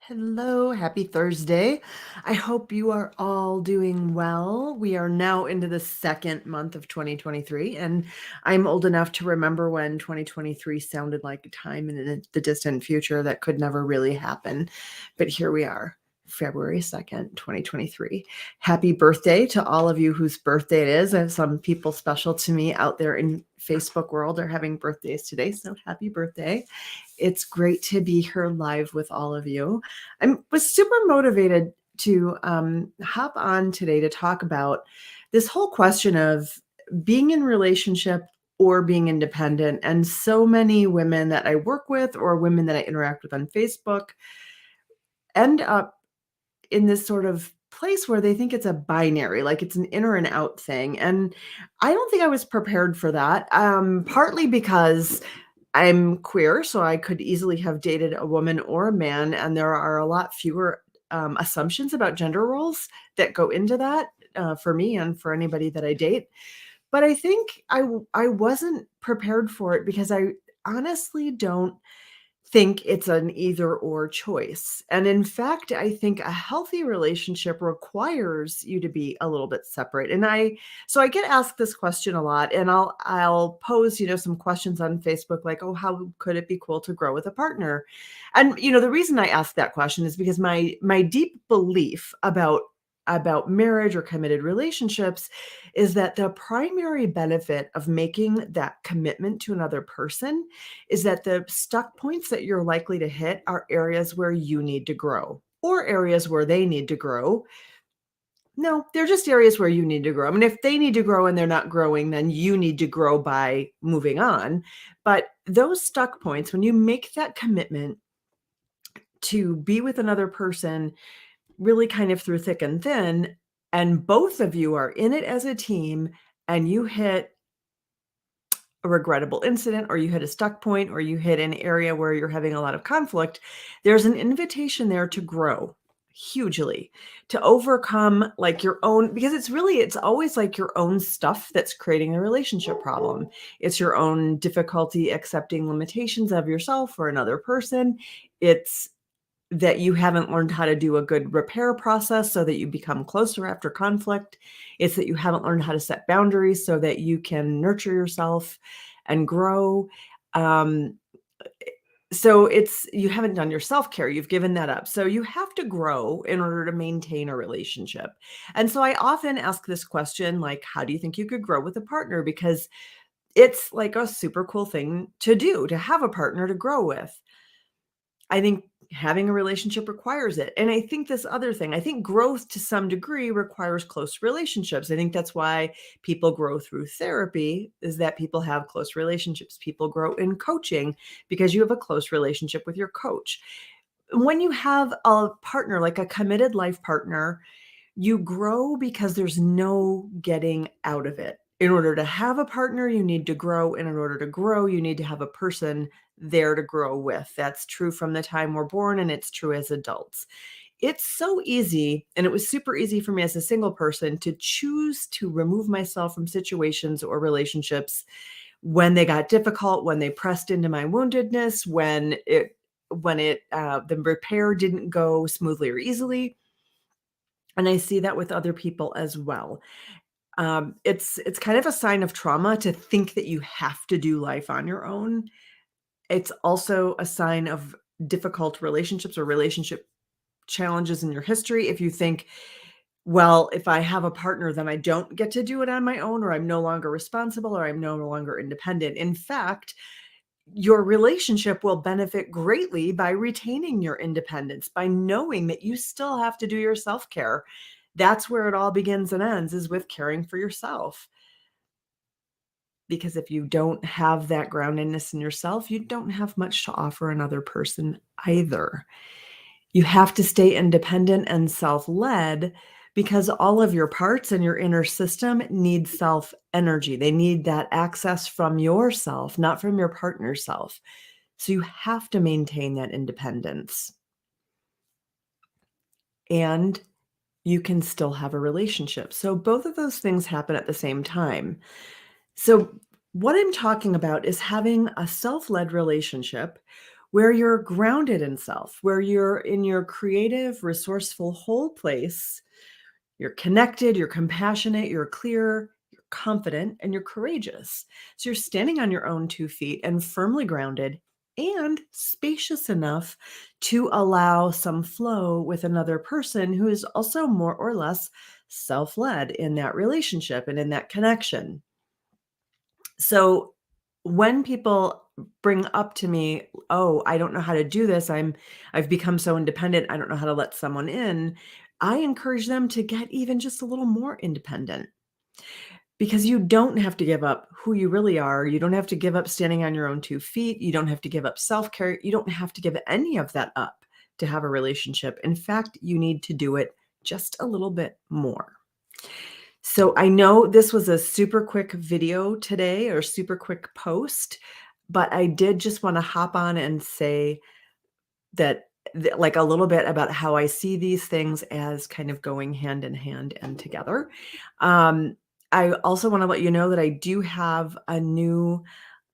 Hello, happy Thursday. I hope you are all doing well. We are now into the second month of 2023, and I'm old enough to remember when 2023 sounded like a time in the distant future that could never really happen. But here we are, February 2nd, 2023. Happy birthday to all of you whose birthday it is. I have some people special to me out there in Facebook world are having birthdays today, so happy birthday. It's great to be here live with all of you. I was super motivated to hop on today to talk about this whole question of being in relationship or being independent. And so many women that I work with or women that I interact with on Facebook end up in this sort of place where they think it's a binary, like it's an in or an out thing. And I don't think I was prepared for that, partly because I'm queer, so I could easily have dated a woman or a man, and there are a lot fewer assumptions about gender roles that go into that for me and for anybody that I date. But I think I wasn't prepared for it because I honestly don't think it's an either or choice. And in fact, I think a healthy relationship requires you to be a little bit separate. So I get asked this question a lot, and I'll pose, some questions on Facebook like, "Oh, how could it be cool to grow with a partner?" And the reason I ask that question is because my deep belief about marriage or committed relationships is that the primary benefit of making that commitment to another person is that the stuck points that you're likely to hit are areas where you need to grow or areas where they need to grow. No, they're just areas where you need to grow. I mean, if they need to grow and they're not growing, then you need to grow by moving on. But those stuck points, when you make that commitment to be with another person, really kind of through thick and thin, and both of you are in it as a team, and you hit a regrettable incident or you hit a stuck point or you hit an area where you're having a lot of conflict, there's an invitation there to grow hugely, to overcome like your own, because it's always like your own stuff that's creating the relationship problem. It's your own difficulty accepting limitations of yourself or another person. It's that you haven't learned how to do a good repair process so that you become closer after conflict. It's that you haven't learned how to set boundaries so that you can nurture yourself and grow. Um, so you haven't done your self-care, you've given that up. So you have to grow in order to maintain a relationship. And so I often ask this question, like, how do you think you could grow with a partner? Because it's like a super cool thing to do, to have a partner to grow with. I think having a relationship requires it. And I think this other thing, I think growth to some degree requires close relationships. I think that's why people grow through therapy, is that people have close relationships. People grow in coaching because you have a close relationship with your coach. When you have a partner, like a committed life partner, you grow because there's no getting out of it. In order to have a partner, you need to grow. And in order to grow, you need to have a person there to grow with. That's true from the time we're born, and it's true as adults. It's so easy, and it was super easy for me as a single person to choose to remove myself from situations or relationships when they got difficult, when they pressed into my woundedness, when the repair didn't go smoothly or easily. And I see that with other people as well. It's kind of a sign of trauma to think that you have to do life on your own. It's also a sign of difficult relationships or relationship challenges in your history if you think, well, if I have a partner, then I don't get to do it on my own, or I'm no longer responsible, or I'm no longer independent. In fact, your relationship will benefit greatly by retaining your independence, by knowing that you still have to do your self-care. That's where it all begins and ends, is with caring for yourself. Because if you don't have that groundedness in yourself, you don't have much to offer another person either. You have to stay independent and self-led because all of your parts and your inner system need self energy. They need that access from yourself, not from your partner's self. So you have to maintain that independence. And you can still have a relationship. So both of those things happen at the same time. So what I'm talking about is having a self-led relationship where you're grounded in self, where you're in your creative, resourceful, whole place. You're connected, you're compassionate, you're clear, you're confident, and you're courageous. So you're standing on your own 2 feet and firmly grounded and spacious enough to allow some flow with another person who is also more or less self led in that relationship and in that connection. So when people bring up to me, "Oh, I don't know how to do this. I've become so independent. I don't know how to let someone in." I encourage them to get even just a little more independent because you don't have to give up who you really are. You don't have to give up standing on your own 2 feet. You don't have to give up self-care. You don't have to give any of that up to have a relationship. In fact, you need to do it just a little bit more. So I know this was a super quick video today or super quick post, but I did just want to hop on and say that like a little bit about how I see these things as kind of going hand in hand and together. Um, I also want to let you know that I do have a new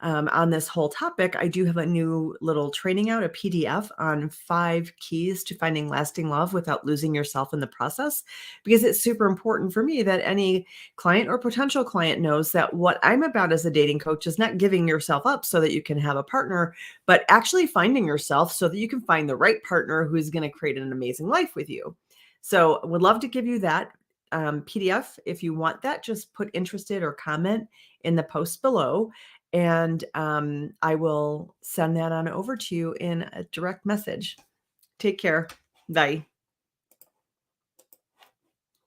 on this whole topic, I do have a new little training out, a PDF on 5 keys to finding lasting love without losing yourself in the process, because it's super important for me that any client or potential client knows that what I'm about as a dating coach is not giving yourself up so that you can have a partner, but actually finding yourself so that you can find the right partner who's going to create an amazing life with you. So, would love to give you that PDF. If you want that, just put interested or comment in the post below, and I will send that on over to you in a direct message. Take care. Bye.